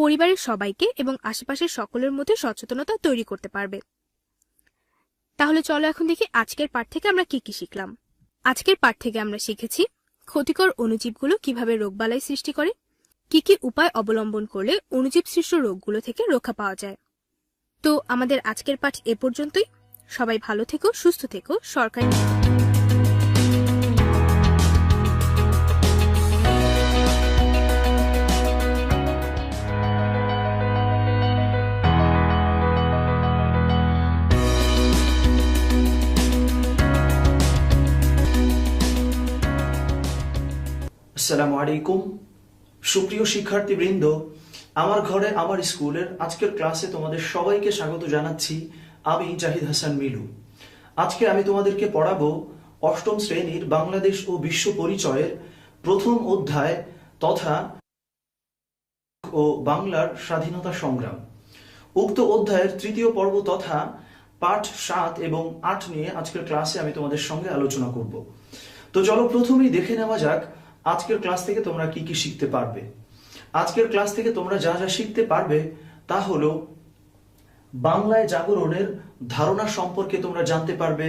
পরিবারের সবাইকে এবং আশেপাশের সকলের মধ্যে সচেতনতা তৈরি করতে পারবে। তাহলে চলো এখন দেখি আজকের পাঠ থেকে আমরা কি কি শিখলাম। আজকের পাঠ থেকে আমরা শিখেছি ক্ষতিকর অণুজীবগুলো কিভাবে রোগবালাই সৃষ্টি করে, কি কি উপায় অবলম্বন করলে অণুজীব সৃষ্ট রোগগুলো থেকে রক্ষা পাওয়া যায়। তো আমাদের আজকের পাঠ এ পর্যন্তই। সবাই ভালো থেকো, সুস্থ থেকো। সরকারি আসসালামু আলাইকুম। সুপ্রিয় শিক্ষার্থীবৃন্দ, আমার ঘরে আমার স্কুলের আজকের ক্লাসে তোমাদের সবাইকে স্বাগত জানাচ্ছি। আমি জাহিদ হাসান মিলু। আজকে আমি তোমাদেরকে পড়াবো অষ্টম শ্রেণীর বাংলাদেশ ও বিশ্ব পরিচয়ের প্রথম অধ্যায় তথা ও বাংলার স্বাধীনতা সংগ্রাম। উক্ত অধ্যায়ের তৃতীয় পর্ব তথা পাঠ 7 এবং 8 নিয়ে আজকের ক্লাসে আমি তোমাদের সঙ্গে আলোচনা করব। তো চলো প্রথমেই দেখে নেওয়া যাক আজকের ক্লাস থেকে তোমরা কি কি শিখতে পারবে। আজকের ক্লাস থেকে তোমরা যা যা শিখতে পারবে তা হলো বাংলায় জাগরণের ধারণা সম্পর্কে তোমরা জানতে পারবে,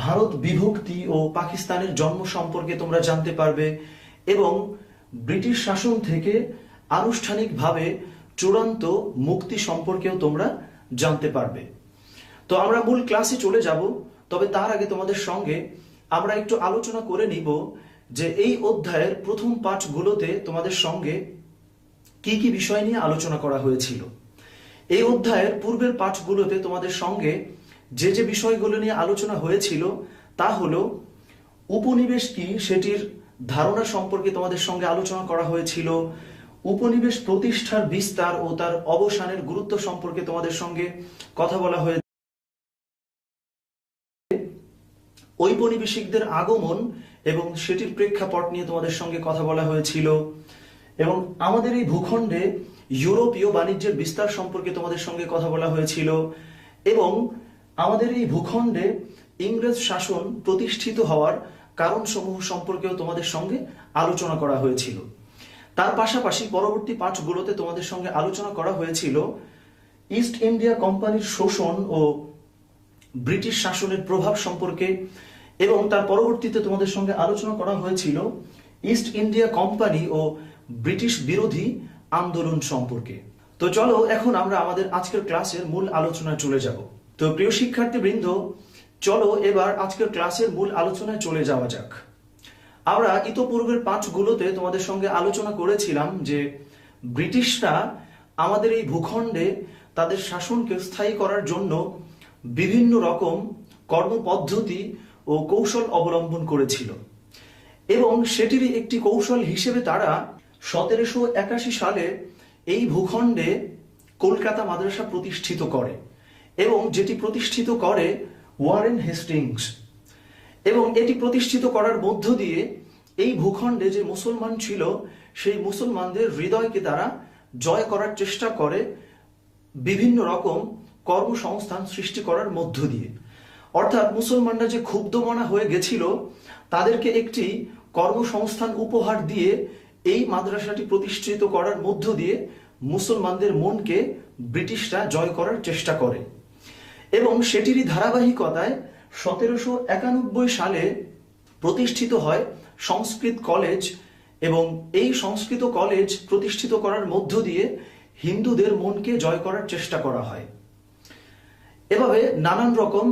ভারত বিভক্তি ও পাকিস্তানের জন্ম সম্পর্কে তোমরা জানতে পারবে এবং ব্রিটিশ শাসন থেকে আনুষ্ঠানিকভাবে চূড়ান্ত মুক্তি সম্পর্কেও তোমরা জানতে পারবে। তো আমরা মূল ক্লাসে চলে যাব, তবে তার আগে তোমাদের সঙ্গে আমরা একটু আলোচনা করে নিব যে এই অধ্যায়ের প্রথম পাঠগুলোতে তোমাদের সঙ্গে কি কি বিষয় নিয়ে আলোচনা করা হয়েছিল। এই অধ্যায়ের পূর্বের পাঠগুলোতে তোমাদের সঙ্গে যে যে বিষয়গুলো নিয়ে আলোচনা হয়েছিল তা হলো উপনিবেশ কি সেটির ধারণা সম্পর্কে তোমাদের সঙ্গে আলোচনা করা হয়েছিল, উপনিবেশ প্রতিষ্ঠার বিস্তার ও তার অবসানের গুরুত্ব সম্পর্কে তোমাদের সঙ্গে কথা বলা হয়েছে, ঔপনিবেশিকদের আগমন এবং সেটির প্রেক্ষাপট নিয়ে তোমাদের সঙ্গে কথা বলা হয়েছিল এবং আমাদের এই ভূখণ্ডে ইউরোপীয় বাণিজ্যের বিস্তার সম্পর্কে তোমাদের সঙ্গে কথা বলা হয়েছিল এবং আমাদের এই ভূখণ্ডে ইংরেজ শাসন প্রতিষ্ঠিত হওয়ার কারণসমূহ সম্পর্কেও তোমাদের সঙ্গে আলোচনা করা হয়েছিল। তার পাশাপাশি পরবর্তী পাঠগুলোতে তোমাদের সঙ্গে আলোচনা করা হয়েছিল ইস্ট ইন্ডিয়া কোম্পানির শোষণ ও ব্রিটিশ শাসনের প্রভাব সম্পর্কে এবং তার পরবর্তীতে তোমাদের সঙ্গে আলোচনা করা হয়েছিল ইস্ট ইন্ডিয়া কোম্পানি ও ব্রিটিশ বিরোধী আন্দোলন সম্পর্কে। তো চলো এখন আমরা আমাদের আজকের ক্লাসের মূল আলোচনায় চলে যাব। তো প্রিয় শিক্ষার্থীবৃন্দ, চলো এবার আজকের ক্লাসের মূল আলোচনায় চলে যাওয়া যাক। আমরা ইতোপূর্বের পাঠগুলোতে তোমাদের সঙ্গে আলোচনা করেছিলাম যে ব্রিটিশরা আমাদের এই ভূখণ্ডে তাদের শাসনকে স্থায়ী করার জন্য বিভিন্ন রকম কর্মপদ্ধতি ও কৌশল অবলম্বন করেছিল এবং সেটিরই একটি কৌশল হিসেবে তারা 1781 সালে এই ভূখণ্ডে কলকাতা মাদ্রাসা প্রতিষ্ঠিত করে এবং যেটি প্রতিষ্ঠিত করে ওয়ারেন হেস্টিংস। এবং এটি প্রতিষ্ঠিত করার মধ্য দিয়ে এই ভূখণ্ডে যে মুসলমান ছিল সেই মুসলমানদের হৃদয়কে তারা জয় করার চেষ্টা করে বিভিন্ন রকম কর্মসংস্থান সৃষ্টি করার মধ্য দিয়ে। অর্থাৎ মুসলমানরা যে ক্ষুব্ধমনা হয়ে গেছিল তাদেরকে একটি কর্মসংস্থান উপহার দিয়ে এই মাদ্রাসাটি প্রতিষ্ঠিত করার মধ্য দিয়ে মুসলমানদের মনকে ব্রিটিশরা জয় করার চেষ্টা করে এবং সেটিরই ধারাবাহিকতায় 1791 সালে প্রতিষ্ঠিত হয় সংস্কৃত কলেজ এবং এই সংস্কৃত কলেজ প্রতিষ্ঠিত করার মধ্য দিয়ে হিন্দুদের মনকে জয় করার চেষ্টা করা হয়। এভাবে নানান রকম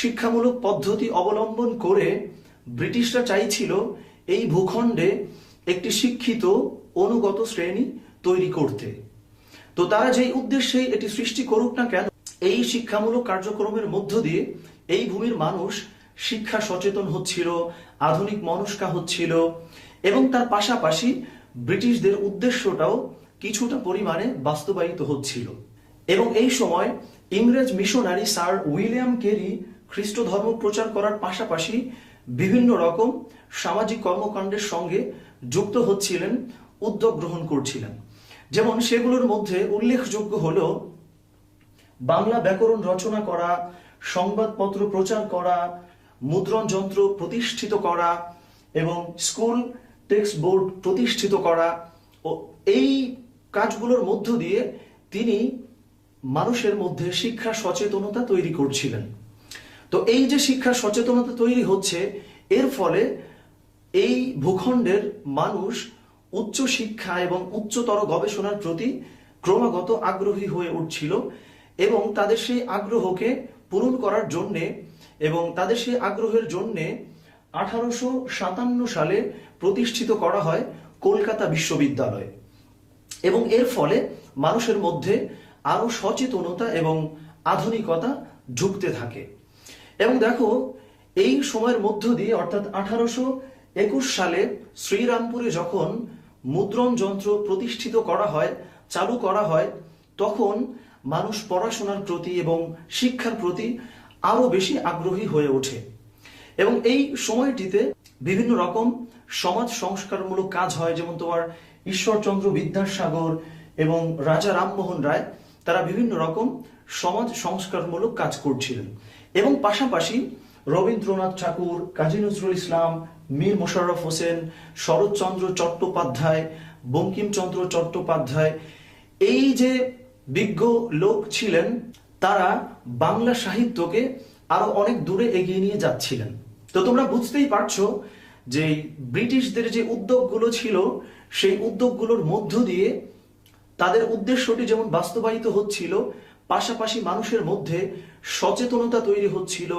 শিক্ষামূলক পদ্ধতি অবলম্বন করে ব্রিটিশরা চাইছিল এই ভূখণ্ডে একটি শিক্ষিত অনুগত শ্রেণী তৈরি করতে। তো তারা যেই উদ্দেশ্যে এটি সৃষ্টি করুক না কেন, এই শিক্ষামূলক কার্যক্রমের মধ্য দিয়ে এই ভূমির মানুষ শিক্ষা সচেতন হচ্ছিল, আধুনিক মনস্কা হচ্ছিল এবং তার পাশাপাশি ব্রিটিশদের উদ্দেশ্যটাও কিছুটা পরিমাণে বাস্তবায়িত হচ্ছিল। এবং এই সময় ইংরেজ মিশনারি স্যার উইলিয়াম কেরি খ্রিস্ট ধর্ম প্রচার করার পাশাপাশি বিভিন্ন রকম সামাজিক কর্মকাণ্ডের সঙ্গে যুক্ত হচ্ছিলেন, উদ্যোগ গ্রহণ করছিলেন। যেমন সেগুলোর মধ্যে উল্লেখযোগ্য হলো বাংলা ব্যাকরণ রচনা করা, সংবাদপত্র প্রচার করা, মুদ্রণ যন্ত্র প্রতিষ্ঠিত করা এবং স্কুল টেক্সট বোর্ড প্রতিষ্ঠিত করা। ও এই কাজগুলোর মধ্য দিয়ে তিনি মানুষের মধ্যে শিক্ষা সচেতনতা তৈরি করছিলেন। তো এই যে শিক্ষা সচেতনতা তৈরি হচ্ছে, এর ফলে এই ভূখণ্ডের মানুষ উচ্চ শিক্ষা এবং উচ্চতর গবেষণার প্রতি ক্রমাগত আগ্রহী হয়ে উঠছিল এবং তাদের সেই আগ্রহকে পূরণ করার জন্যে এবং তাদের সেই আগ্রহের জন্যে 1857 সালে প্রতিষ্ঠিত করা হয় কলকাতা বিশ্ববিদ্যালয় এবং এর ফলে মানুষের মধ্যে আরো সচেতনতা এবং আধুনিকতা ঢুকতে থাকে। এবং দেখো, এই সময়ের মধ্য দিয়ে অর্থাৎ 1821 সালে শ্রীরামপুরে যখন মুদ্রণ যন্ত্র প্রতিষ্ঠিত করা হয়, চালু করা হয়, তখন মানুষ পড়াশোনার প্রতি এবং শিক্ষার প্রতি আরো বেশি আগ্রহী হয়ে ওঠে এবং এই সময়টিতে বিভিন্ন রকম সমাজ সংস্কারমূলক কাজ হয়, যেমন তোমার ঈশ্বরচন্দ্র বিদ্যাসাগর এবং রাজা রামমোহন রায় তারা বিভিন্ন রকম সমাজ সংস্কারমূলক কাজ করছিলেন এবং পাশাপাশি রবীন্দ্রনাথ ঠাকুর, কাজী নজরুল ইসলাম, মীর মোশাররফ হোসেন, শরৎচন্দ্র চট্টোপাধ্যায়, বঙ্কিমচন্দ্র চট্টোপাধ্যায়, এই যে বিজ্ঞ লোক ছিলেন তারা বাংলা সাহিত্যকে আরো অনেক দূরে এগিয়ে নিয়ে যাচ্ছিলেন। তো তোমরা বুঝতেই পারছো যে ব্রিটিশদের যে উদ্যোগগুলো ছিল সেই উদ্যোগগুলোর মধ্য দিয়ে তাদের উদ্দেশ্যটি যেমন বাস্তবায়িত হচ্ছিল, পাশাপাশি মানুষের মধ্যে সচেতনতা তৈরি হচ্ছিল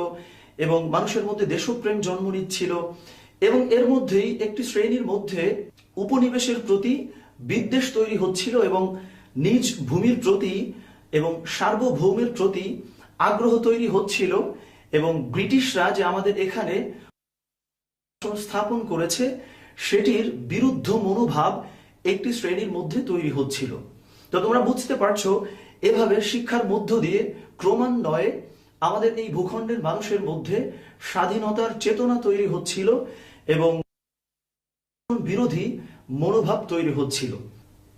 এবং মানুষের মধ্যে দেশপ্রেম জন্ম নিচ্ছিল এবং এর মধ্যেই একটি শ্রেণীর মধ্যে উপনিবেশের প্রতি বিদ্বেষ তৈরি হচ্ছিল এবং নিজ ভূমির প্রতি এবং সার্বভৌমের প্রতি আগ্রহ তৈরি হচ্ছিল এবং ব্রিটিশরা যে আমাদের এখানে স্থাপন করেছে সেটির বিরুদ্ধ মনোভাব একটি শ্রেণীর মধ্যে তৈরি হচ্ছিল। তো তোমরা বুঝতে পারছো, এভাবে শিক্ষার মধ্য দিয়ে ক্রমান্বয়ে আমাদের এই ভূখণ্ডের মানুষের মধ্যে স্বাধীনতার চেতনা তৈরি হচ্ছিল এবং বিরোধী মনোভাব তৈরি হচ্ছিল।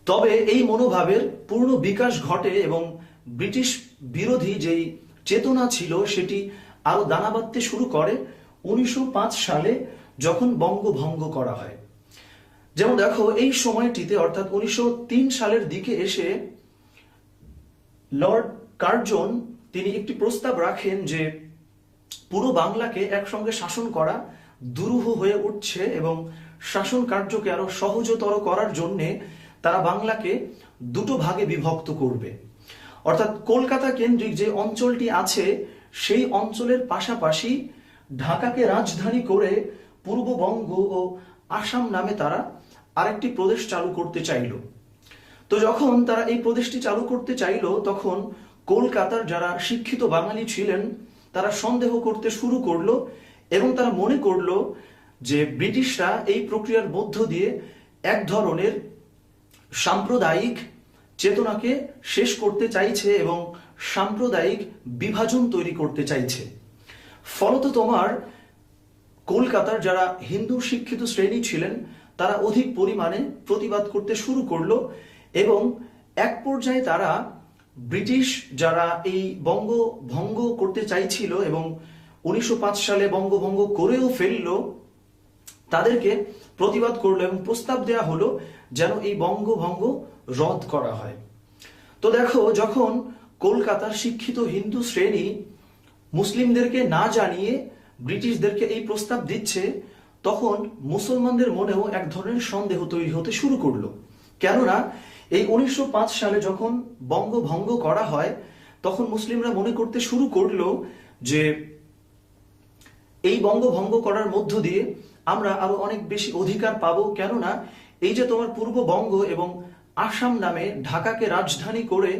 তবে এই মনোভাবের পূর্ণ বিকাশ ঘটে এবং ব্রিটিশ বিরোধী যেই চেতনা ছিল সেটি আরো দানা বাঁধতে শুরু করে 1905 সালে যখন বঙ্গভঙ্গ করা হয়। যেমন দেখো, এই সময়টিতে অর্থাৎ 1903 সালের দিকে এসে লর্ড কার্জন তিনি একটি প্রস্তাব রাখেন যে পুরো বাংলাকে একসঙ্গে শাসন করা দুরূহ হয়ে উঠছে এবং শাসন কার্যকে আরো সহজতর করার জন্য তারা বাংলাকে দুটো ভাগে বিভক্ত করবে। অর্থাৎ কলকাতা কেন্দ্রিক যে অঞ্চলটি আছে সেই অঞ্চলের পাশাপাশি ঢাকাকে রাজধানী করে পূর্ববঙ্গ ও আসাম নামে তারা আরেকটি প্রদেশ চালু করতে চাইল। তো যখন তারা এই প্রদেশটি চালু করতে চাইল তখন কলকাতার যারা শিক্ষিত বাঙালি ছিলেন তারা সন্দেহ করতে শুরু করলো এবং তারা মনে করলো যে ব্রিটিশরা এই প্রক্রিয়ার মধ্য দিয়ে এক ধরনের সাম্প্রদায়িক চেতনাকে শেষ করতে চাইছে এবং সাম্প্রদায়িক বিভাজন তৈরি করতে চাইছে। ফলত তোমার কলকাতার যারা হিন্দু শিক্ষিত শ্রেণী ছিলেন তারা অধিক পরিমাণে প্রতিবাদ করতে শুরু করলো এবং এক পর্যায়ে তারা ব্রিটিশ যারা এই বঙ্গভঙ্গ করতে চাইছিল এবং 1905 সালে বঙ্গভঙ্গ করেও ফেললো তাদেরকে প্রতিবাদ করলো এবং প্রস্তাব দেয়া হলো যেন এই বঙ্গভঙ্গ রদ করা হয়। তো দেখো, যখন কলকাতার শিক্ষিত হিন্দু শ্রেণী মুসলিমদেরকে না জানিয়ে ব্রিটিশদেরকে এই প্রস্তাব দিচ্ছে তখন মুসলমানদের মনেও এক ধরনের সন্দেহ তৈরি হতে শুরু করলো। কেননা এই 1905 সালে যখন বঙ্গভঙ্গ করা হয় তখন মুসলিমরা মনে করতে শুরু করলো যে এই বঙ্গভঙ্গ করার মধ্য দিয়ে আমরা আরো অনেক বেশি অধিকার পাবো, কেননা এই যে তোমার পূর্ববঙ্গ এবং আসাম নামে ঢাকাকে রাজধানী করে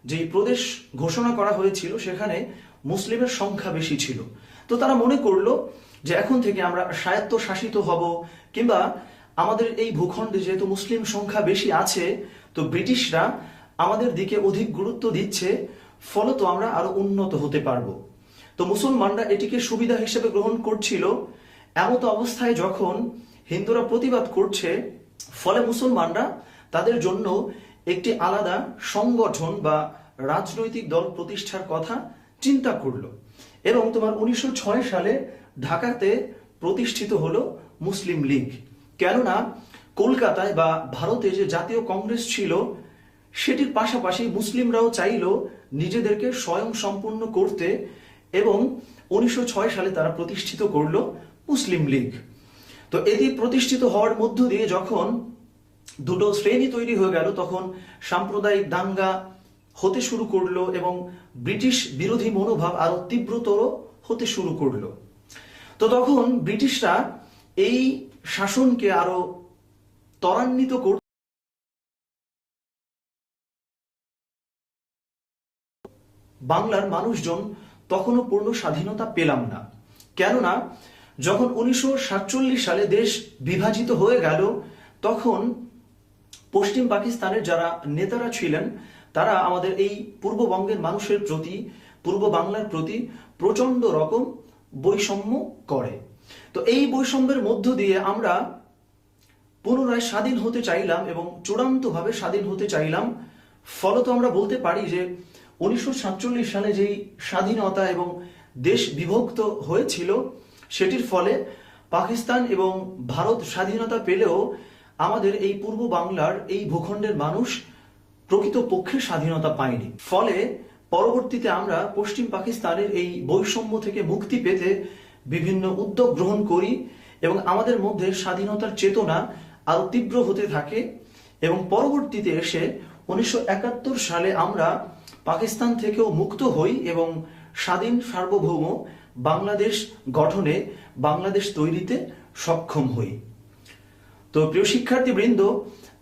যে প্রদেশ ঘোষণা করা হয়েছিল সেখানে মুসলিমের সংখ্যা বেশি ছিল। তো তারা মনে করলো যে এখন থেকে আমরা স্বায়ত্তশাসিত হব কিংবা আমাদের এই ভূখণ্ডে যেহেতু মুসলিম সংখ্যা বেশি আছে তো ব্রিটিশরা আমাদের দিকে অধিক গুরুত্ব দিচ্ছে, ফলত আমরা আরো উন্নত হতে পারবো। তো মুসলমানরা এটিকে সুবিধা হিসেবে গ্রহণ করছিল। এমত অবস্থায় যখন হিন্দুরা প্রতিবাদ করছে ফলে মুসলমানরা তাদের জন্য একটি আলাদা সংগঠন বা রাজনৈতিক দল প্রতিষ্ঠার কথা চিন্তা করলো এবং তোমার 1906 সালে ঢাকাতে প্রতিষ্ঠিত হলো মুসলিম লীগ। কেননা কলকাতায় বা ভারতে যে জাতীয় কংগ্রেস ছিল সেটির পাশাপাশি মুসলিমরাও চাইল নিজেদেরকে স্বয়ং সম্পূর্ণ করতে এবং 1906 সালে তারা প্রতিষ্ঠিত করলো মুসলিম লীগ। তো এটি প্রতিষ্ঠিত হওয়ার মধ্য দিয়ে যখন দুটো শ্রেণী তৈরি হয়ে গেল, তখন সাম্প্রদায়িক দাঙ্গা হতে শুরু করলো এবং ব্রিটিশ বিরোধী মনোভাব আরো তীব্রতর হতে শুরু করলো। তো তখন ব্রিটিশরা এই শাসনকে আরো ত্বরান্বিত করতে বাংলার মানুষজন তখনও পূর্ণ স্বাধীনতা পেলাম না। কেননা যখন 1947 সালে দেশ বিভাজিত হয়ে গেল, তখন পশ্চিম পাকিস্তানের যারা নেতারা ছিলেন তারা আমাদের এই পূর্ববঙ্গের মানুষের প্রতি, পূর্ব বাংলার প্রতি প্রচন্ড রকম বৈষম্য করে। তো এই বৈষম্যের মধ্য দিয়ে আমরা পুনরায় স্বাধীন হতে চাইলাম এবং চূড়ান্তভাবে স্বাধীন হতে চাইলাম। ফলত আমরা বলতে পারি যে 1947 সালে যেই স্বাধীনতা এবং দেশ বিভক্ত হয়েছিল, সেটির ফলে পাকিস্তান এবং ভারত স্বাধীনতা পেলেও আমাদের এই পূর্ব বাংলার এই ভূখণ্ডের মানুষ প্রকৃতপক্ষে স্বাধীনতা পায়নি। ফলে পরবর্তীতে আমরা পশ্চিম পাকিস্তানের এই বৈষম্য থেকে মুক্তি পেতে বিভিন্ন উদ্যোগ গ্রহণ করি এবং আমাদের মধ্যে স্বাধীনতার চেতনা আরো তীব্র হতে থাকে এবং পরবর্তীতে এসে 1971 সালে আমরা পাকিস্তান থেকেও মুক্ত হই এবং স্বাধীন সার্বভৌম বাংলাদেশ গঠনে, বাংলাদেশ তৈরিতে সক্ষম হই। তো প্রিয় শিক্ষার্থীবৃন্দ,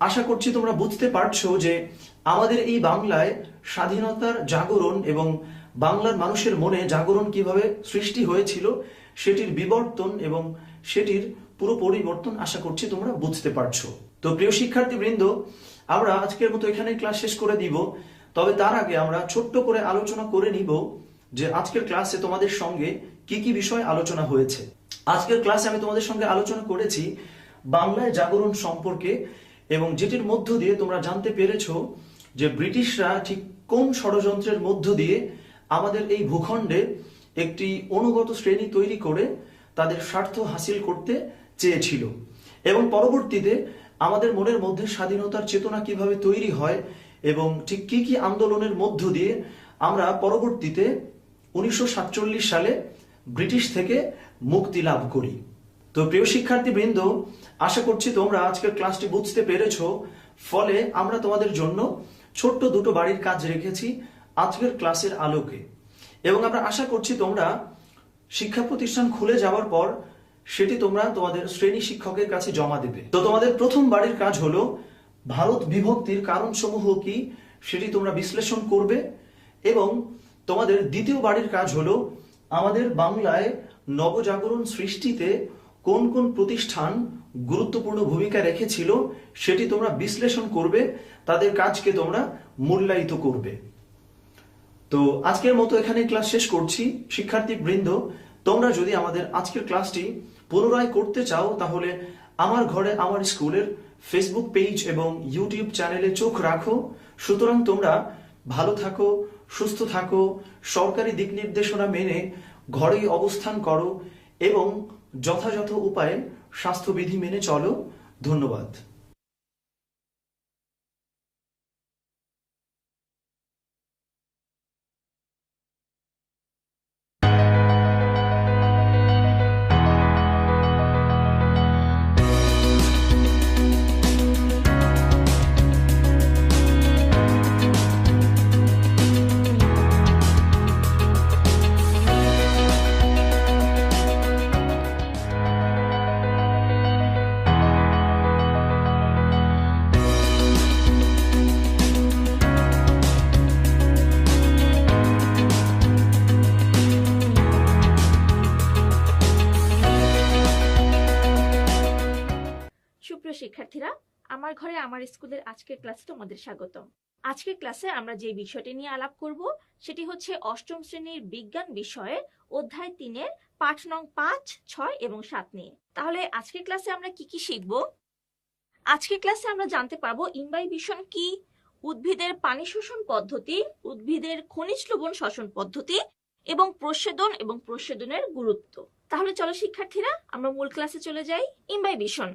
আশা করছি তোমরা বুঝতে পারছো যে আমাদের এই বাংলায় স্বাধীনতার জাগরণ এবং বাংলার মানুষের মনে জাগরণ কিভাবে সৃষ্টি হয়েছিল, সেটির বিবর্তন এবং সেটির পুরো পরিবর্তন আশা করছি তোমরা বুঝতে পারছো। তো প্রিয় শিক্ষার্থীবৃন্দ, আমরা আজকের মতো এখানে ক্লাস শেষ করে দিব। তবে তার আগে আমরা ছোট্ট করে আলোচনা করে নিব যে আজকের ক্লাসে তোমাদের সঙ্গে কি কি বিষয় আলোচনা হয়েছে। আজকের ক্লাসে আমি তোমাদের সঙ্গে আলোচনা করেছি বাংলায় জাগরণ সম্পর্কে এবং যেটির মধ্য দিয়ে তোমরা জানতে পেরেছো যে ব্রিটিশরা ঠিক কোন ষড়যন্ত্রের মধ্য দিয়ে আমাদের এই ভূখণ্ডে একটি অনুগত শ্রেণী তৈরি করে তাদের স্বার্থ হাসিল করতে চেয়েছিল এবং পরবর্তীতে আমাদের মনের মধ্যে স্বাধীনতার চেতনা কিভাবে তৈরি হয় এবং ঠিক কি কি আন্দোলনের মধ্য দিয়ে আমরা পরবর্তীতে 1947 সালে ব্রিটিশ থেকে মুক্তি লাভ করি। তো প্রিয় শিক্ষার্থীবৃন্দ, আশা করছি তোমরা আজকের ক্লাসটি বুঝতে পেরেছো। ফলে আমরা তোমাদের জন্য ছোট্ট দুটো বাড়ির কাজ রেখেছি আজকের ক্লাসের আলোকে এবং আমরা আশা করছি তোমরা শিক্ষা প্রতিষ্ঠান খুলে যাওয়ার পর সেটি তোমরা তোমাদের শ্রেণী শিক্ষকের কাছে জমা দেবে। তো তোমাদের প্রথম বাড়ির কাজ হলো ভারত বিভক্তির কারণসমূহ কি সেটি তোমরা বিশ্লেষণ করবে এবং তোমাদের দ্বিতীয় বাড়ির কাজ হলো আমাদের বাংলায় নবজাগরণ সৃষ্টিতে কোন কোন প্রতিষ্ঠান গুরুত্বপূর্ণ ভূমিকা রেখেছিল সেটি তোমরা বিশ্লেষণ করবে, তাদের কাজকে তোমরা মূল্যায়িত করবে। তো আজকের মতো এখানে ক্লাস শেষ করছি। শিক্ষার্থীবৃন্দ, তোমরা যদি আমাদের আজকের ক্লাসটি পুনরায় করতে চাও তাহলে আমার ঘরে আমার স্কুলের ফেসবুক পেজ এবং ইউটিউব চ্যানেলে চোখ রাখো। সুতরাং তোমরা ভালো থাকো, সুস্থ থাকো, সরকারি দিক নির্দেশনা মেনে ঘরেই অবস্থান করো এবং যথাযথ উপায়ে স্বাস্থ্যবিধি মেনে চলো। ধন্যবাদ। সুপ্রিয় শিক্ষার্থীরা, আমার ঘরে আমার স্কুলের আজকের ক্লাসে তোমাদের স্বাগতম। আজকের ক্লাসে আমরা যে বিষয়টি নিয়ে আলাপ করব সেটি হচ্ছে অষ্টম শ্রেণীর বিজ্ঞান বিষয়ের অধ্যায় 3-এর পাঠ নং 5, 6 এবং 7 নিয়ে। তাহলে আজকের ক্লাসে আমরা কি কি শিখব? আজকের ক্লাসে আমরা জানতে পারবো ইমবাইবিশন কি, উদ্ভিদের পানি শোষণ পদ্ধতি, উদ্ভিদের খনিজ লবণ শোষণ পদ্ধতি এবং প্রস্বেদনের গুরুত্ব। তাহলে চলো শিক্ষার্থীরা আমরা মূল ক্লাসে চলে যাই। ইমবাইবিশন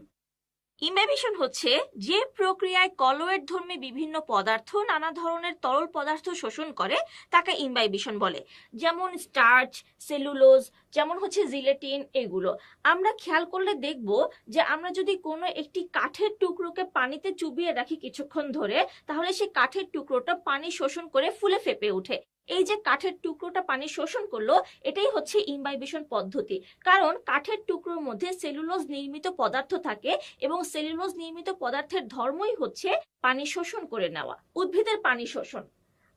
ইমবাইবেশন হচ্ছে যে প্রক্রিয়ায় কলয়েড ধর্মী বিভিন্ন পদার্থ নানা ধরনের তরল পদার্থ শোষণ করে তাকে ইমবাইবেশন বলে। যেমন স্টার্চ, সেলুলোজ, যেমন হচ্ছে জিলেটিন, এগুলো আমরা খেয়াল করলে দেখব যে আমরা যদি কোনো একটি কাঠের টুকরোকে পানিতে চুবিয়ে রাখি কিছুক্ষণ ধরে, তাহলে সেই কাঠের টুকরোটা পানি শোষণ করে ফুলে ফেপে ওঠে। এই যে কাঠের টুকরোটা পানি শোষণ করলো, এটাই হচ্ছে ইমবাইবেশন পদ্ধতি। কারণ কাঠের টুকরোর মধ্যে সেলুলোজ নির্মিত পদার্থ থাকে এবং সেলুলোজ নির্মিত পদার্থের ধর্মই হচ্ছে পানি শোষণ করে নেওয়া। উদ্ভিদের পানি শোষণ,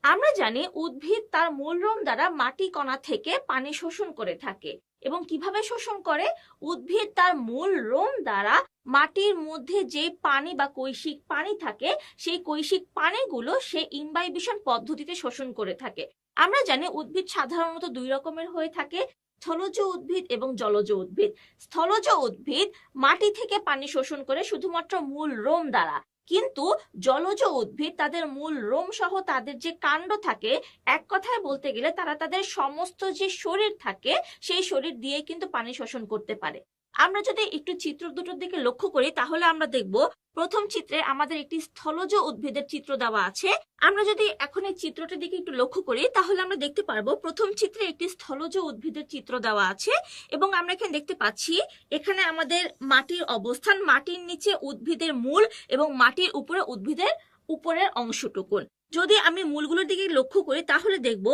আমরা জানি উদ্ভিদ তার মূলরোম দ্বারা মাটি কণা থেকে পানি শোষণ করে থাকে। এবং কিভাবে শোষণ করে? উদ্ভিদ তার মূল রোম দ্বারা মাটির মধ্যে যে পানি বা কৈশিক পানি থাকে, সেই কৈশিক পানিগুলো সে ইমবাইবেশন পদ্ধতিতে শোষণ করে থাকে। আমরা জানি উদ্ভিদ সাধারণত দুই রকমের হয়ে থাকে, স্থলজ উদ্ভিদ এবং জলজ উদ্ভিদ। স্থলজ উদ্ভিদ মাটি থেকে পানি শোষণ করে শুধুমাত্র মূল রোম দ্বারা, কিন্তু জলজ উদ্ভিদ তাদের মূল রোম সহ তাদের যে কাণ্ড থাকে, এক কথায় বলতে গেলে তারা তাদের সমস্ত যে শরীর থাকে সেই শরীর দিয়ে কিন্তু পানি শোষণ করতে পারে। আমরা যদি একটু চিত্র দুটোর দিকে লক্ষ্য করি তাহলে আমরা দেখব প্রথম চিত্রে আমাদের একটি স্থলজ উদ্ভিদের চিত্র দেওয়া আছে। আমরা যদি এখন এই চিত্রটির দিকে একটু লক্ষ্য করি তাহলে আমরা দেখতে পারবো প্রথম চিত্রে একটি স্থলজ উদ্ভিদের চিত্র দেওয়া আছে এবং আমরা এখানে দেখতে পাচ্ছি এখানে আমাদের মাটির অবস্থান, মাটির নিচে উদ্ভিদের মূল এবং মাটির উপরে উদ্ভিদের উপরের অংশটুকুন। যদি আমি মূলগুলোর দিকে লক্ষ্য করি তাহলে দেখব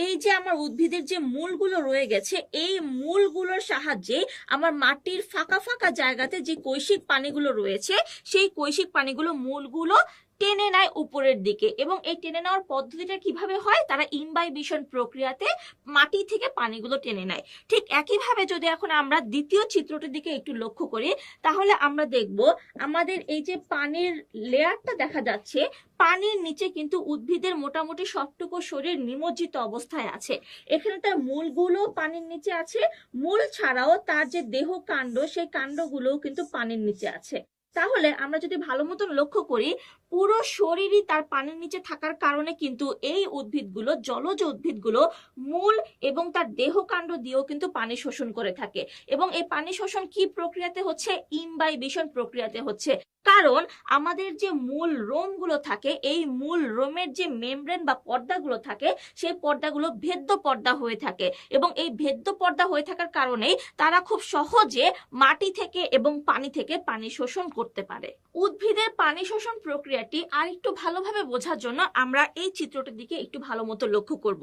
এই যে আমার উদ্ভিদের যে মূলগুলো রয়ে গেছে, এই মূলগুলোর সাহায্যে আমার মাটির ফাঁকা ফাঁকা জায়গাতে যে কৈশিক পানিগুলো রয়েছে সেই কৈশিক পানিগুলো মূলগুলো টেনে নেয় উপরের দিকে। এবং এই টেনে নেওয়ার পদ্ধতিটা কিভাবে হয়? তারা ইমবাইবেশন প্রক্রিয়াতে মাটি থেকে পানিগুলো টেনে নেয়। ঠিক একইভাবে যদি এখন আমরা দ্বিতীয় চিত্রটির দিকে একটু লক্ষ্য করি তাহলে আমরা দেখব আমাদের এই যে পানির লেয়ারটা দেখা যাচ্ছে, পানির নিচে কিন্তু উদ্ভিদের মোটামুটি সবটুকু শরীর নিমজ্জিত অবস্থায় আছে। এখানে তার মূলগুলো পানির নিচে আছে, মূল ছাড়াও তার যে দেহ কাণ্ড সেই কাণ্ডগুলোও কিন্তু পানির নিচে আছে। তাহলে আমরা যদি ভালো মতন লক্ষ্য করি, পুরো শরীরই তার পানির নিচে থাকার কারণে কিন্তু এই উদ্ভিদগুলো, জলজ উদ্ভিদগুলো মূল এবং তার দেহকাণ্ড দিয়েও কিন্তু পানি শোষণ করে থাকে। এবং এই পানি শোষণ কি প্রক্রিয়াতে হচ্ছে? ইমবাইবেশন প্রক্রিয়াতে হচ্ছে। কারণ আমাদের যে মূল রোমগুলো থাকে, এই মূল রোমের যে মেমব্রেন বা পর্দাগুলো থাকে, সেই পর্দাগুলো ভেদ্য পর্দা হয়ে থাকে এবং এই ভেদ্য পর্দা হয়ে থাকার কারণেই তারা খুব সহজে মাটি থেকে এবং পানি থেকে পানি শোষণ করতে পারে। উদ্ভিদের পানি শোষণ প্রক্রিয়াটি আর একটু ভালোভাবে বোঝার জন্য আমরা এই চিত্রটির দিকে একটু ভালো মতো লক্ষ্য করব।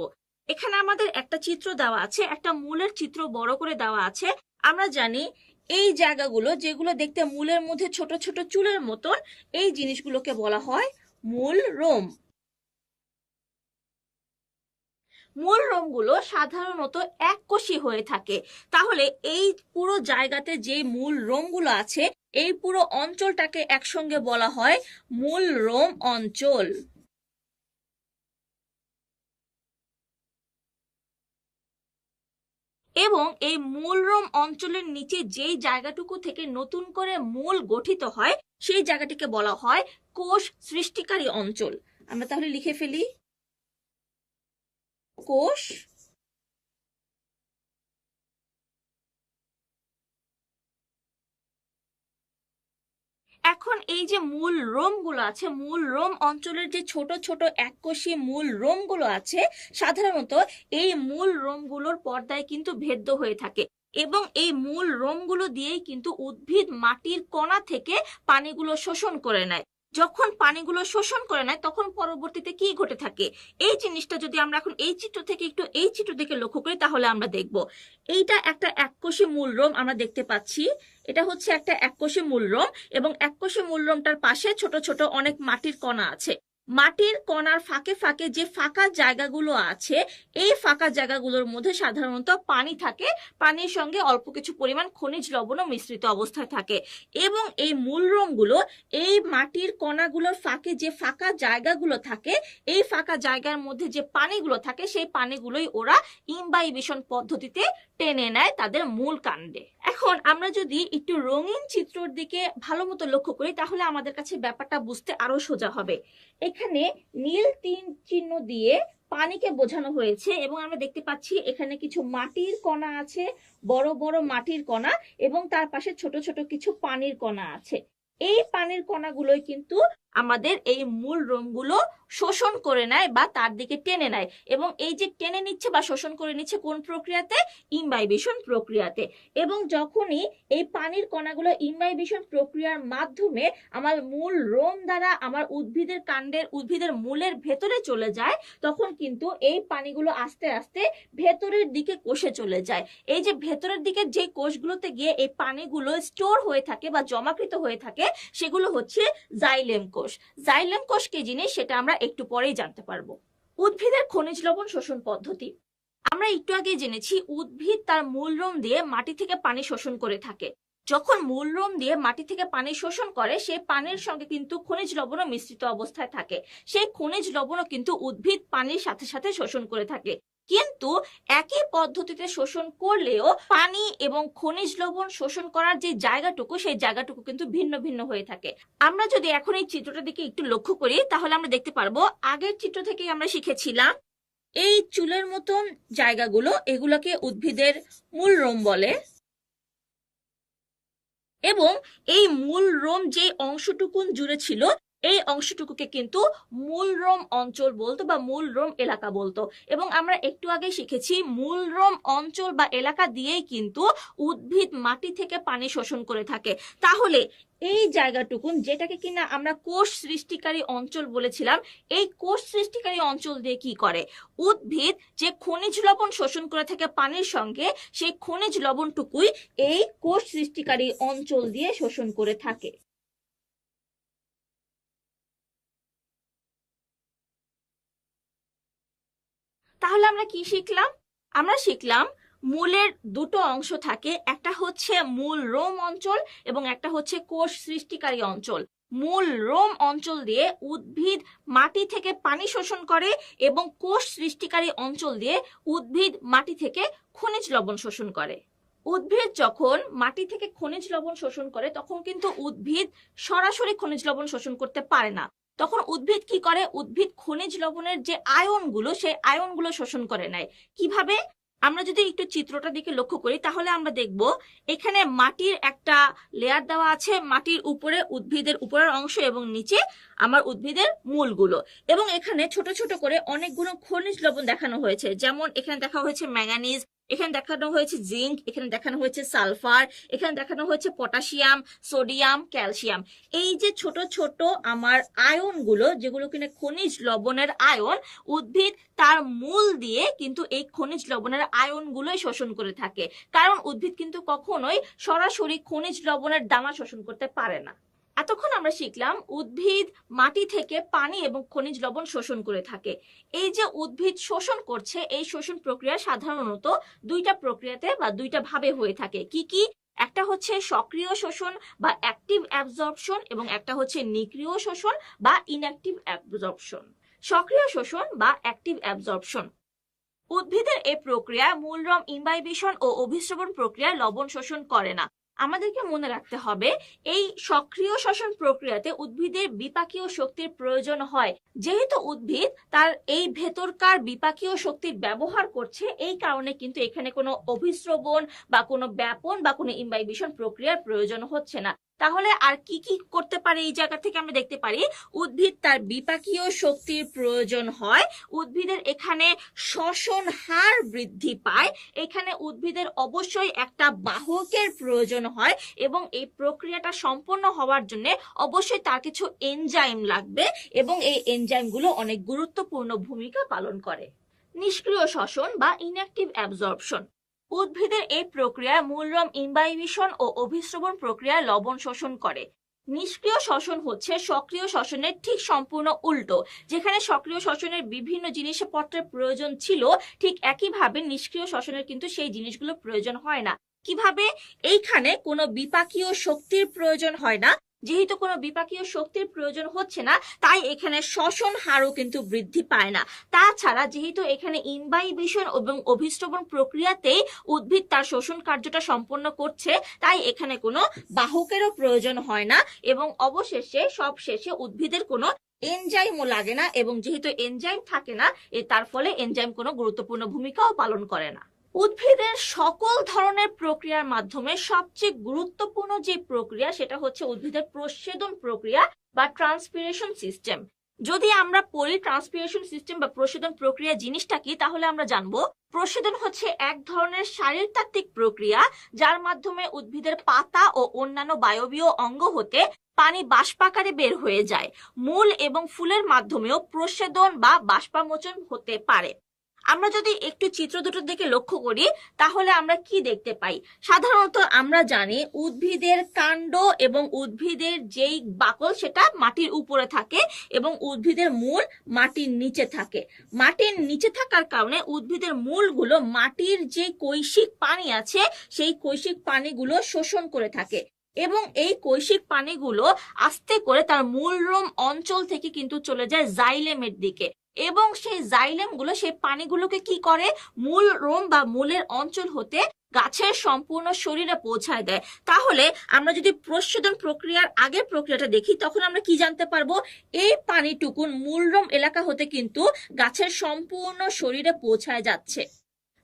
এখানে আমাদের একটা চিত্র দেওয়া আছে, একটা মূলের চিত্র বড় করে দেওয়া আছে। আমরা জানি এই জায়গাগুলো যেগুলো দেখতে মূলের মধ্যে ছোট ছোট চুলের মতন, এই জিনিসগুলোকে বলা হয় মূল রোম। মূল রোমগুলো সাধারণত এককোষী হয়ে থাকে। তাহলে এই পুরো জায়গাতে যে মূল রোমগুলো আছে, এই পুরো অঞ্চলটাকে একসঙ্গে বলা হয় মূল রোম অঞ্চল। এবং এই মূল রোম অঞ্চলের নিচে যেই জায়গাটুকু থেকে নতুন করে মূল গঠিত হয় সেই জায়গাটিকে বলা হয় কোষ সৃষ্টিকারী অঞ্চল। আমরা তাহলে লিখে ফেলি কোষ। এখন এই যে মূল রোমগুলো আছে, মূল রোম অঞ্চলের যে ছোট ছোট এককোষী মূল রোমগুলো আছে, সাধারণত এই মূল রোমগুলোর পর্দায় কিন্তু ভেদ্য হয়ে থাকে এবং এই মূল রোমগুলো দিয়েই কিন্তু উদ্ভিদ মাটির কণা থেকে পানিগুলো শোষণ করে নেয়। যখন পানিগুলো শোষণ করে নেয় তখন পরবর্তীতে কি ঘটে থাকে, এই জিনিসটা যদি আমরা এখন এই চিত্র থেকে একটু এই চিত্র দিকে লক্ষ্য করি তাহলে আমরা দেখব এইটা একটা এককোষী মূল রোম আমরা দেখতে পাচ্ছি। এটা হচ্ছে একটা এককোষী মূল রোম এবং এককোষী মূল রোমটার পাশে ছোট ছোট অনেক মাটির কণা আছে। মাটির কণার ফাঁকে ফাঁকে যে ফাঁকা জায়গাগুলো আছে, এই ফাঁকা জায়গাগুলোর মধ্যে সাধারণত পানি থাকে, পানির সঙ্গে অল্প কিছু পরিমাণ খনিজ লবণও মিশ্রিত অবস্থায় থাকে। এবং এই মূল রোমগুলো এই মাটির কণাগুলোর ফাঁকে যে ফাঁকা জায়গাগুলো থাকে, এই ফাঁকা জায়গার মধ্যে যে পানিগুলো থাকে, সেই পানিগুলোই ওরা ইমবাইবেশন পদ্ধতিতে টেনে নেয় তাদের মূল কাণ্ডে। এখন আমরা যদি একটু রঙিন চিত্রর দিকে ভালো মতো লক্ষ্য করি তাহলে আমাদের কাছে ব্যাপারটা বুঝতে আরো সোজা হবে। এখানে নীল তীর চিহ্ন দিয়ে পানিকে বোঝানো হয়েছে এবং আমরা দেখতে পাচ্ছি এখানে কিছু মাটির কণা আছে, বড় বড় মাটির কণা, এবং তার পাশে ছোট ছোট কিছু পানির কণা আছে। এই পানির কণাগুলোই কিন্তু আমাদের এই মূল রোমগুলো শোষণ করে নেয় বা তার দিকে টেনে নেয়, এবং এই যে টেনে নিচ্ছে বা শোষণ করে নিচ্ছে কোন প্রক্রিয়াতে? ইমবাইবেশন প্রক্রিয়াতে। এবং যখনই এই পানির কণাগুলো ইমবাইবেশন প্রক্রিয়ার মাধ্যমে আমার মূল রোম দ্বারা আমার উদ্ভিদের কাণ্ডের, উদ্ভিদের মূলের ভেতরে চলে যায়, তখন কিন্তু এই পানিগুলো আস্তে আস্তে ভেতরের দিকে কোষে চলে যায়। এই যে ভেতরের দিকে যে কোষগুলোতে গিয়ে এই পানিগুলো স্টোর হয়ে থাকে বা জমাকৃত হয়ে থাকে, সেগুলো হচ্ছে জাইলেম কোষ। জাইলেম কোষ কি জিনিস সেটা আমরা একটু পরেই জানতে পারবো। উদ্ভিদের খনিজ লবণ শোষণ পদ্ধতি আমরা একটু আগে জেনেছি, উদ্ভিদ তার মূলরোম দিয়ে মাটি থেকে পানি শোষণ করে থাকে। যখন মূলরোম দিয়ে মাটি থেকে পানি শোষণ করে, সেই পানির সঙ্গে কিন্তু খনিজ লবণও মিশ্রিত অবস্থায় থাকে। সেই খনিজ লবণও কিন্তু উদ্ভিদ পানির সাথে সাথে শোষণ করে থাকে। কিন্তু একই পদ্ধতিতে শোষণ করলেও পানি এবং খনিজ লবণ শোষণ করার যে জায়গাটুকু, সেই জায়গাটুকু কিন্তু ভিন্ন ভিন্ন হয়ে থাকে। আমরা যদি এখন এই চিত্রটার দিকে একটু লক্ষ্য করি, তাহলে আমরা দেখতে পারবো আগের চিত্র থেকে আমরা শিখেছিলাম এই চুলের মতন জায়গাগুলো, এগুলোকে উদ্ভিদের মূলরোম বলে। এবং এই মূলরোম যে অংশটুকুন জুড়ে ছিল, এই অংশটুকুকে কিন্তু মূলরোম অঞ্চল বলতো বা মূলরোম এলাকা বলতো। এবং আমরা একটু আগে শিখেছি মূলরোম অঞ্চল বা এলাকা দিয়েই কিন্তু উদ্ভিদ মাটি থেকে পানি শোষণ করে থাকে। তাহলে এই জায়গাটুকুন, যেটাকে কিনা আমরা কোষ সৃষ্টিকারী অঞ্চল বলেছিলাম, এই কোষ সৃষ্টিকারী অঞ্চল দিয়ে কি করে? উদ্ভিদ যে খনিজ লবণ শোষণ করে থাকে পানির সঙ্গে, সেই খনিজ লবণটুকুই এই কোষ সৃষ্টিকারী অঞ্চল দিয়ে শোষণ করে থাকে। তাহলে আমরা কি শিখলাম? আমরা শিখলাম মূলের দুটো অংশ থাকে, একটা হচ্ছে মূল রোম অঞ্চল এবং একটা হচ্ছে কোষ সৃষ্টিকারী অঞ্চল। মূল রোম অঞ্চল দিয়ে উদ্ভিদ মাটি থেকে পানি শোষণ করে এবং কোষ সৃষ্টিকারী অঞ্চল দিয়ে উদ্ভিদ মাটি থেকে খনিজ লবণ শোষণ করে। উদ্ভিদ যখন মাটি থেকে খনিজ লবণ শোষণ করে, তখন কিন্তু উদ্ভিদ সরাসরি খনিজ লবণ শোষণ করতে পারে না। তখন উদ্ভিদ কি করে? উদ্ভিদ খনিজ লবণের যে আয়নগুলো, সেই আয়নগুলো শোষণ করে নেয়। কিভাবে? আমরা যদি একটু চিত্রটা দিকে লক্ষ্য করি, তাহলে আমরা দেখব এখানে মাটির একটা লেয়ার দেওয়া আছে, মাটির উপরে উদ্ভিদের উপরের অংশ এবং নিচে আমার উদ্ভিদের মূলগুলো। এবং এখানে ছোট ছোট করে অনেকগুলো খনিজ লবণ দেখানো হয়েছে। যেমন এখানে দেখা হয়েছে ম্যাঙ্গানিজ, এখানে দেখানো হয়েছে জিঙ্ক, এখানে দেখানো হয়েছে সালফার, এখানে দেখানো হয়েছে পটাশিয়াম, সোডিয়াম, ক্যালসিয়াম। এই যে ছোট ছোট আমার আয়নগুলো, যেগুলো কিনা খনিজ লবণের আয়ন, উদ্ভিদ তার মূল দিয়ে কিন্তু এই খনিজ লবণের আয়নগুলোই শোষণ করে থাকে। কারণ উদ্ভিদ কিন্তু কখনোই সরাসরি খনিজ লবণের দানা শোষণ করতে পারে না। এতক্ষণ আমরা শিখলাম উদ্ভিদ মাটি থেকে পানি এবং খনিজ লবণ শোষণ করে থাকে। এই যে উদ্ভিদ শোষণ করছে, এই শোষণ প্রক্রিয়া সাধারণত দুইটা প্রক্রিয়াতে বা দুইটা ভাবে হয়ে থাকে। কি কি? একটা হচ্ছে সক্রিয় শোষণ বা অ্যাক্টিভ অ্যাবজর্পশন, এবং একটা হচ্ছে নিষ্ক্রিয় শোষণ বা ইনঅ্যাক্টিভ অ্যাবজর্পশন। সক্রিয় শোষণ বা অ্যাক্টিভ অ্যাবজর্পশন, উদ্ভিদের এই প্রক্রিয়া মূলরম ইমবাইবেশন ও অভিস্রবণ প্রক্রিয়ায় লবণ শোষণ করে না। আমাদেরকে মনে রাখতে হবে, এই সক্রিয় শ্বসন প্রক্রিয়াতে উদ্ভিদের বিপাকীয় শক্তির প্রয়োজন হয়। যেহেতু উদ্ভিদ তার এই ভেতরকার বিপাকীয় শক্তির ব্যবহার করছে, এই কারণে কিন্তু এখানে কোনো অভিস্রবণ বা কোনো ব্যাপন বা কোনো ইমবাইবেশন প্রক্রিয়ার প্রয়োজন হচ্ছে না। তাহলে আর কি কি করতে পারে? এই জায়গা থেকে আমরা দেখতে পারি উদ্ভিদ তার বিপাকীয় শক্তির প্রয়োজন হয়, উদ্ভিদের এখানে শ্বসন হার বৃদ্ধি পায়, এখানে উদ্ভিদের অবশ্যই একটা বাহকের প্রয়োজন হয়, এবং এই প্রক্রিয়াটা সম্পন্ন হওয়ার জন্য অবশ্যই তার কিছু এনজাইম লাগবে, এবং এই এনজাইমগুলো অনেক গুরুত্বপূর্ণ ভূমিকা পালন করে। নিষ্ক্রিয় শ্বসন বা ইনঅ্যাক্টিভ অ্যাবজর্পশন, উদ্ভিদের এই প্রক্রিয়ায় মূলরম ইমবাইবেশন ও অভিস্রবণ প্রক্রিয়ায় লবণ শোষণ করে। নিষ্ক্রিয় শ্বসন হচ্ছে সক্রিয় শ্বসনের ঠিক সম্পূর্ণ উল্টো। যেখানে সক্রিয় শ্বসনের বিভিন্ন জিনিসপত্রের প্রয়োজন ছিল, ঠিক একইভাবে নিষ্ক্রিয় শ্বসনের কিন্তু সেই জিনিসগুলো প্রয়োজন হয় না। কিভাবে? এইখানে কোনো বিপাকীয় শক্তির প্রয়োজন হয় না। যেহেতু কোনো বিপাকীয় শক্তির প্রয়োজন হচ্ছে না, তাই এখানে শ্বসন হারও কিন্তু বৃদ্ধি পায় না। তাছাড়া যেহেতু এখানে ইমবাইবেশন এবং অভিস্রবণ প্রক্রিয়াতেই উদ্ভিদ তার শোষণ কার্যটা সম্পন্ন করছে, তাই এখানে কোনো বাহকেরও প্রয়োজন হয় না, এবং অবশেষে সবশেষে উদ্ভিদের কোনো এনজাইমও লাগে না, এবং যেহেতু এনজাইম থাকে না, তার ফলে এনজাইম কোনো গুরুত্বপূর্ণ ভূমিকাও পালন করে না। উদ্ভিদের সকল ধরনের প্রক্রিয়ার মাধ্যমে সবচেয়ে গুরুত্বপূর্ণ যে প্রক্রিয়া সেটা হচ্ছে উদ্ভিদের প্রচ্ছেদন প্রক্রিয়া বা ট্রান্সপিরেশন সিস্টেম। যদি আমরা পড়ি ট্রান্সপিরেশন সিস্টেম বা প্রচ্ছেদন প্রক্রিয়া জিনিসটা কি, তাহলে আমরা জানবো প্রচ্ছেদন হচ্ছে এক ধরনের শারীরতাত্ত্বিক প্রক্রিয়া যার মাধ্যমে উদ্ভিদের পাতা ও অন্যান্য বায়বীয় অঙ্গ হতে পানি বাষ্পাকারে বের হয়ে যায়। মূল এবং ফুলের মাধ্যমেও প্রচ্ছেদন বা বাষ্পামোচন হতে পারে। আমরা যদি একটু চিত্র দুটোর দিকে লক্ষ্য করি তাহলে আমরা কি দেখতে পাই? সাধারণত আমরা জানি উদ্ভিদের কাণ্ড এবং উদ্ভিদের যেই বাকল সেটা মাটির উপরে থাকে এবং উদ্ভিদের মূল মাটির নিচে থাকে। মাটির নিচে থাকার কারণে উদ্ভিদের মূলগুলো মাটির যে কৈশিক পানি আছে সেই কৈশিক পানিগুলো শোষণ করে থাকে এবং এই কৈশিক পানিগুলো আস্তে করে তার মূলরোম অঞ্চল থেকে কিন্তু চলে যায় জাইলেমের দিকে এবং সেই জাইলেম গুলো সেই পানিগুলোকে কি করে, মূল রোম বা মূলের অঞ্চল হতে গাছের সম্পূর্ণ শরীরে পৌঁছায় দেয়। তাহলে আমরা যদি প্রচ্ছেদন প্রক্রিয়ার আগের প্রক্রিয়াটা দেখি তখন আমরা কি জানতে পারবো? এই পানিটুকুন মূলরোম এলাকা হতে কিন্তু গাছের সম্পূর্ণ শরীরে পৌঁছায় যাচ্ছে,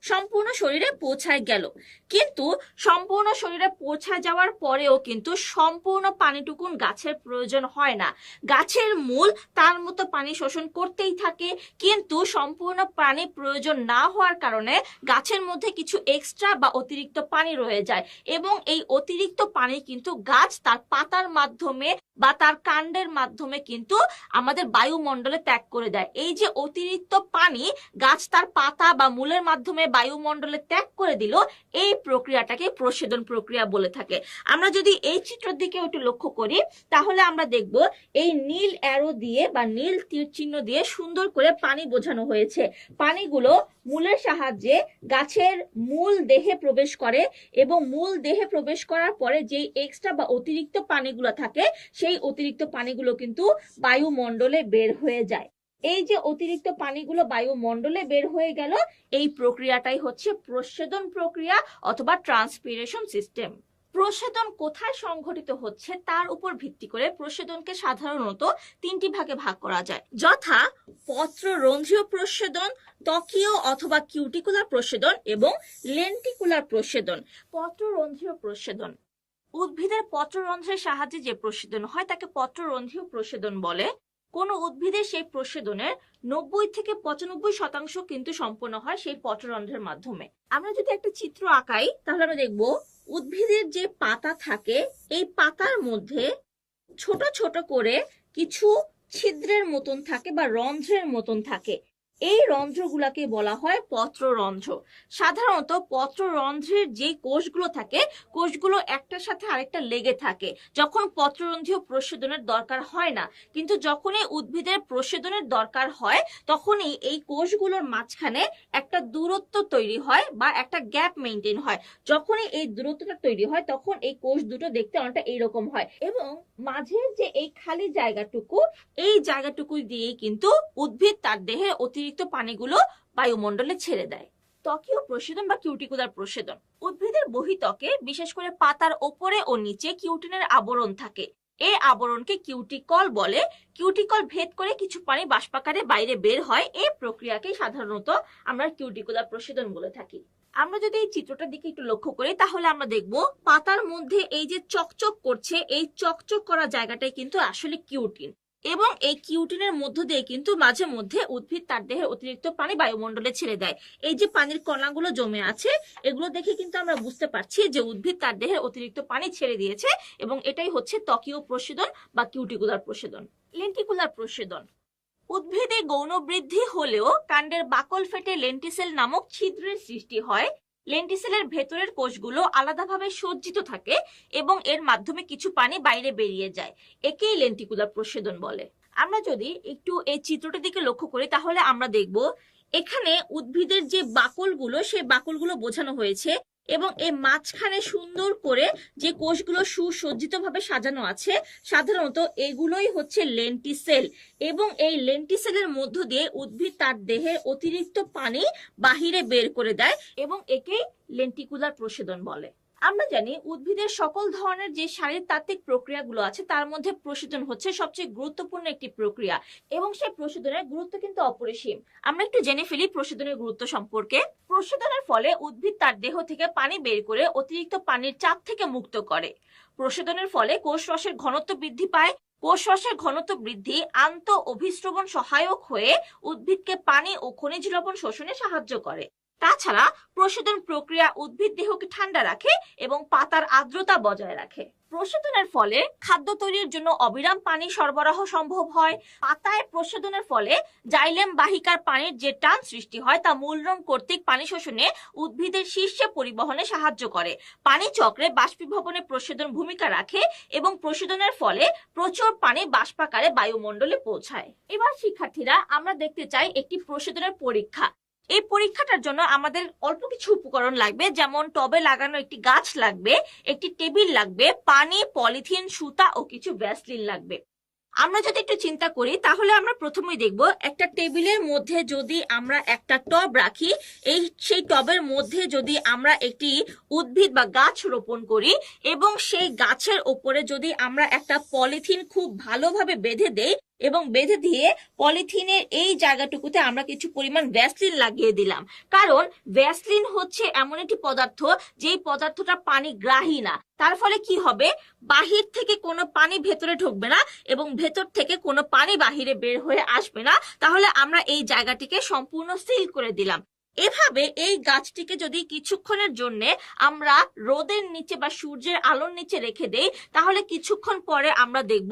সম্পূর্ণ শরীরে পৌঁছায় গেল। কিন্তু সম্পূর্ণ শরীরে পৌঁছায় যাওয়ার পরেও কিন্তু সম্পূর্ণ পানিটুকুন গাছের প্রয়োজন হয় না। গাছের মূল তার মতো পানি শোষণ করতেই থাকে, কিন্তু সম্পূর্ণ পানি প্রয়োজন না হওয়ার কারণে গাছের মধ্যে কিছু এক্সট্রা বা অতিরিক্ত পানি রয়ে যায় এবং এই অতিরিক্ত পানি কিন্তু গাছ তার পাতার মাধ্যমে বা তার কাণ্ডের মাধ্যমে কিন্তু আমাদের বায়ুমণ্ডলে ত্যাগ করে দেয়। এই যে অতিরিক্ত পানি গাছ তার পাতা বা মূলের মাধ্যমে বায়ুমণ্ডলে ত্যাগ করে দিল, এই প্রক্রিয়াটাকে প্রচ্ছেদন প্রক্রিয়া বলে থাকে। আমরা যদি এই চিত্রের দিকে একটু লক্ষ্য করি তাহলে আমরা দেখব এই নীল অ্যারো দিয়ে বা নীল তীর চিহ্ন দিয়ে সুন্দর করে পানি বোঝানো হয়েছে। পানিগুলো মূলের সাহায্যে গাছের মূল দেহে প্রবেশ করে এবং মূল দেহে প্রবেশ করার পরে যেই এক্সট্রা বা অতিরিক্ত পানিগুলো থাকে সেই অতিরিক্ত পানিগুলো কিন্তু বায়ুমণ্ডলে বের হয়ে যায়। এই যে অতিরিক্ত পানিগুলো বায়ুমণ্ডলে বের হয়ে গেল, এই প্রক্রিয়াটাই হচ্ছে প্রচ্ছেদন প্রক্রিয়া অথবা ট্রান্সপিরেশন সিস্টেম। প্রচ্ছেদন কোথায় সংঘটিত হচ্ছে তার উপর ভিত্তি করে প্রচ্ছেদনকে সাধারণত তিনটি ভাগে ভাগ করা যায়, যথা পত্ররন্ধ্রীয় প্রচ্ছেদন, ত্বকীয় অথবা কিউটিকুলার প্রচ্ছেদন এবং লেন্টিকুলার প্রচ্ছেদন। পত্ররন্ধ্রীয় প্রচ্ছেদন, উদ্ভিদের পত্ররন্ধ্রের সাহায্যে যে প্রচ্ছেদন হয় তাকে পত্ররন্ধ্রীয় প্রচ্ছেদন বলে। কোন উদ্ভিদের সেই প্রচ্ছেদনের 90 থেকে 95% কিন্তু সম্পন্ন হয় সেই পত্ররন্ধ্রের মাধ্যমে। আমরা যদি একটা চিত্র আঁকাই তাহলে আমরা দেখব উদ্ভিদের যে পাতা থাকে এই পাতার মধ্যে ছোট ছোট করে কিছু ছিদ্রের মতন থাকে বা রন্ধ্রের মতন থাকে। এই রন্ধ্রগুলাকে বলা হয় পত্ররন্ধ্র। সাধারণত পত্ররন্ধ্রের যে কোষগুলো থাকে কোষগুলো একটার সাথে আরেকটা লেগে থাকে যখন পত্ররন্ধ্রীয় প্রচ্ছেদনের দরকার হয় না, কিন্তু যখনই উদ্ভিদের প্রচ্ছেদনের দরকার হয় তখনই এই কোষগুলোর মাঝখানে একটা দূরত্ব তৈরি হয় বা একটা গ্যাপ মেনটেন হয়। যখনই এই দূরত্বটা তৈরি হয় তখন এই কোষ দুটো দেখতে অনেকটা এইরকম হয় এবং মাঝের যে এই খালি জায়গাটুকু, এই জায়গাটুকু দিয়েই কিন্তু উদ্ভিদ তার দেহের অতিরিক্ত পানিগুলো বায়ুমণ্ডলে ছেড়ে দেয়। ত্বকীয় প্রচ্ছেদন বা কিউটিকুলার প্রচ্ছেদন, উদ্ভিদের বহিত্বকে বিশেষ করে পাতার ওপরে ও নিচে কিউটিনের আবরণ থাকে। এই আবরণকে কিউটিকল বলে। কিউটিকল ভেদ করে কিছু পানি বাষ্পাকারে বাইরে বের হয়। এই প্রক্রিয়াকে সাধারণত আমরা কিউটিকুলার প্রচ্ছেদন বলে থাকি। আমরা যদি এই চিত্রটার দিকে একটু লক্ষ্য করি তাহলে আমরা দেখব পাতার মধ্যে এই যে চকচক করছে, এই চকচক করা জায়গাটাই কিন্তু আসলে কিউটিন এবং এই কিউটিনের মধ্য দিয়ে কিন্তু মাঝে মধ্যে উদ্ভিদ তার দেহের অতিরিক্ত পানি বায়ুমণ্ডলে ছেড়ে দেয়। এই যে পানির কণাগুলো জমে আছে এগুলো দেখে কিন্তু আমরা বুঝতে পারছি যে উদ্ভিদ তার দেহের অতিরিক্ত পানি ছেড়ে দিয়েছে এবং এটাই হচ্ছে ত্বকীয় প্রচ্ছেদন বা কিউটিকুলার প্রচ্ছেদন। লেন্টিকুলার প্রচ্ছেদন, উদ্ভিদে গৌণ বৃদ্ধি হলেও কাণ্ডের বাকল ফেটে লেন্টিসেল নামক ছিদ্রের সৃষ্টি হয়। লেন্টিসেলের ভেতরের কোষগুলো আলাদাভাবে সজ্জিত থাকে এবং এর মাধ্যমে কিছু পানি বাইরে বেরিয়ে যায়। একেই লেন্টিকুলার প্রচ্ছেদন বলে। আমরা যদি একটু এই চিত্রটার দিকে লক্ষ্য করি তাহলে আমরা দেখব এখানে উদ্ভিদের যে বাকলগুলো সেই বাকলগুলো বোঝানো হয়েছে এবং এই মাঝখানে সুন্দর করে যে কোষগুলো সুসজ্জিতভাবে সাজানো আছে সাধারণত এগুলোই হচ্ছে লেন্টিসেল এবং এই লেন্টিসেলের মধ্য দিয়ে উদ্ভিদ তার দেহের অতিরিক্ত পানি বাহিরে বের করে দেয় এবং একে লেন্টিকুলার প্রচ্ছেদন বলে। আমরা জানি উদ্ভিদের সকল ধরনের যে শারীরতাত্ত্বিক প্রক্রিয়াগুলো আছে তার মধ্যে প্রশোধন হচ্ছে সবচেয়ে গুরুত্বপূর্ণ একটি প্রক্রিয়া এবং সেই প্রশোধনের গুরুত্ব কিন্তু অপরিসীম। আমরা একটু জেনে ফেলি প্রশোধনের গুরুত্ব সম্পর্কে। প্রশোধনের ফলে উদ্ভিদ তার দেহ থেকে পানি বের করে অতিরিক্ত পানির চাপ থেকে মুক্ত করে। প্রশোধনের ফলে কোষরসের ঘনত্ব বৃদ্ধি পায়। কোষরসের ঘনত্ব বৃদ্ধি আন্ত অভিস্রবণ সহায়ক হয়ে উদ্ভিদকে পানি ও খনিজ লবণ শোষণে সাহায্য করে। তাছাড়া প্রশোধন প্রক্রিয়া উদ্ভিদ দেহকে ঠান্ডা রাখে এবং পাতার আর্দ্রতা বজায় রাখে। প্রশোধনের ফলে খাদ্য তৈরির জন্য অবিরাম পানি সরবরাহ সম্ভব হয়। পাতায় প্রশোধনের ফলে জাইলেম বাহিকার পানির যে টান সৃষ্টি হয় তা মূলরং কর্তৃক পানি শোষণে উদ্ভিদের শীর্ষে পরিবহনে সাহায্য করে। পানি চক্রে বাষ্পীভবনে প্রশোধন ভূমিকা রাখে এবং প্রশোধনের ফলে প্রচুর পানি বাষ্পাকারে বায়ুমণ্ডলে পৌঁছায়। এবার শিক্ষার্থীরা আমরা দেখতে চাই একটি প্রশোধনের পরীক্ষা। এই পরীক্ষাটার জন্য আমাদের অল্প কিছু উপকরণ লাগবে, যেমন টবে লাগানো একটি গাছ লাগবে, একটি টেবিল লাগবে, পানি, পলিথিন, সুতা ও কিছু ভ্যাসলিন লাগবে। আমরা যদি একটু চিন্তা করি তাহলে আমরা প্রথমেই দেখব একটা টেবিলের মধ্যে যদি আমরা একটা টব রাখি, সেই টবের মধ্যে যদি আমরা একটি উদ্ভিদ বা গাছ রোপণ করি এবং সেই গাছের ওপরে যদি আমরা একটা পলিথিন খুব ভালোভাবে বেঁধে দেই এবং বেঁধে দিয়ে পলিথিনের এই জায়গাটুকুতে আমরা কিছু পরিমাণ ভ্যাসলিন লাগিয়ে দিলাম। কারণ ভ্যাসলিন হচ্ছে এমন একটি পদার্থ যেই পদার্থটা পানি গ্রাহী না। তার ফলে কি হবে, বাহির থেকে কোনো পানি ভেতরে ঢুকবে না এবং ভেতর থেকে কোনো পানি বাহিরে বের হয়ে আসবে না। তাহলে আমরা এই জায়গাটিকে সম্পূর্ণ সিল করে দিলাম। এভাবে এই গাছটিকে যদি কিছুক্ষণের জন্য আমরা রোদের নিচে বা সূর্যের আলোর নিচে রেখে দেই তাহলে কিছুক্ষণ পরে আমরা দেখব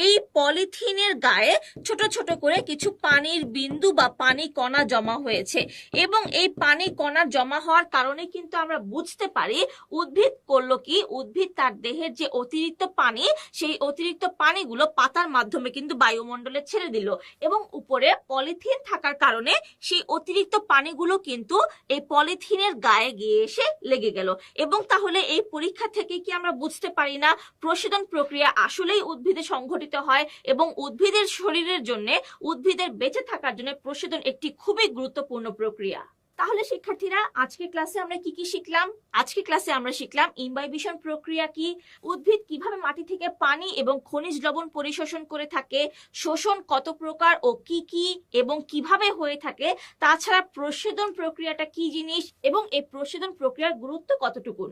এই পলিথিনের গায়ে ছোট ছোট করে কিছু পানির বিন্দু বা পানি কণা জমা হয়েছে এবং এই পানি কণা জমা হওয়ার কারণে কিন্তু আমরা বুঝতে পারি উদ্ভিদ করলো কি, উদ্ভিদ তার দেহের যে অতিরিক্ত পানি সেই অতিরিক্ত পানিগুলো পাতার মাধ্যমে কিন্তু বায়ুমণ্ডলে ছেড়ে দিল এবং উপরে পলিথিন থাকার কারণে সেই অতিরিক্ত পানিগুলো কিন্তু এই পলিথিনের গায়ে গিয়ে এসে লেগে গেল। এবং তাহলে এই পরীক্ষা থেকে কি আমরা বুঝতে পারি না প্রশোধন প্রক্রিয়া আসলেই উদ্ভিদে সংঘটিত হয় এবং উদ্ভিদের শরীরের জন্য, উদ্ভিদের বেঁচে থাকার জন্য প্রশোধন একটি খুবই গুরুত্বপূর্ণ প্রক্রিয়া। তাহলে শিক্ষার্থীরা আজকের ক্লাসে আমরা কি কি শিখলাম? আজকের ক্লাসে আমরা শিখলাম ইমবাইবিশন প্রক্রিয়া কি, উদ্ভিদ কিভাবে মাটি থেকে পানি এবং খনিজ লবণ পরিশোষণ করে থাকে, শোষণ কত প্রকার ও কি কি এবং কিভাবে হয়ে থাকে, তাছাড়া প্রশোধন প্রক্রিয়াটা কি জিনিস এবং এই প্রশোধন প্রক্রিয়ার গুরুত্ব কতটুকুন।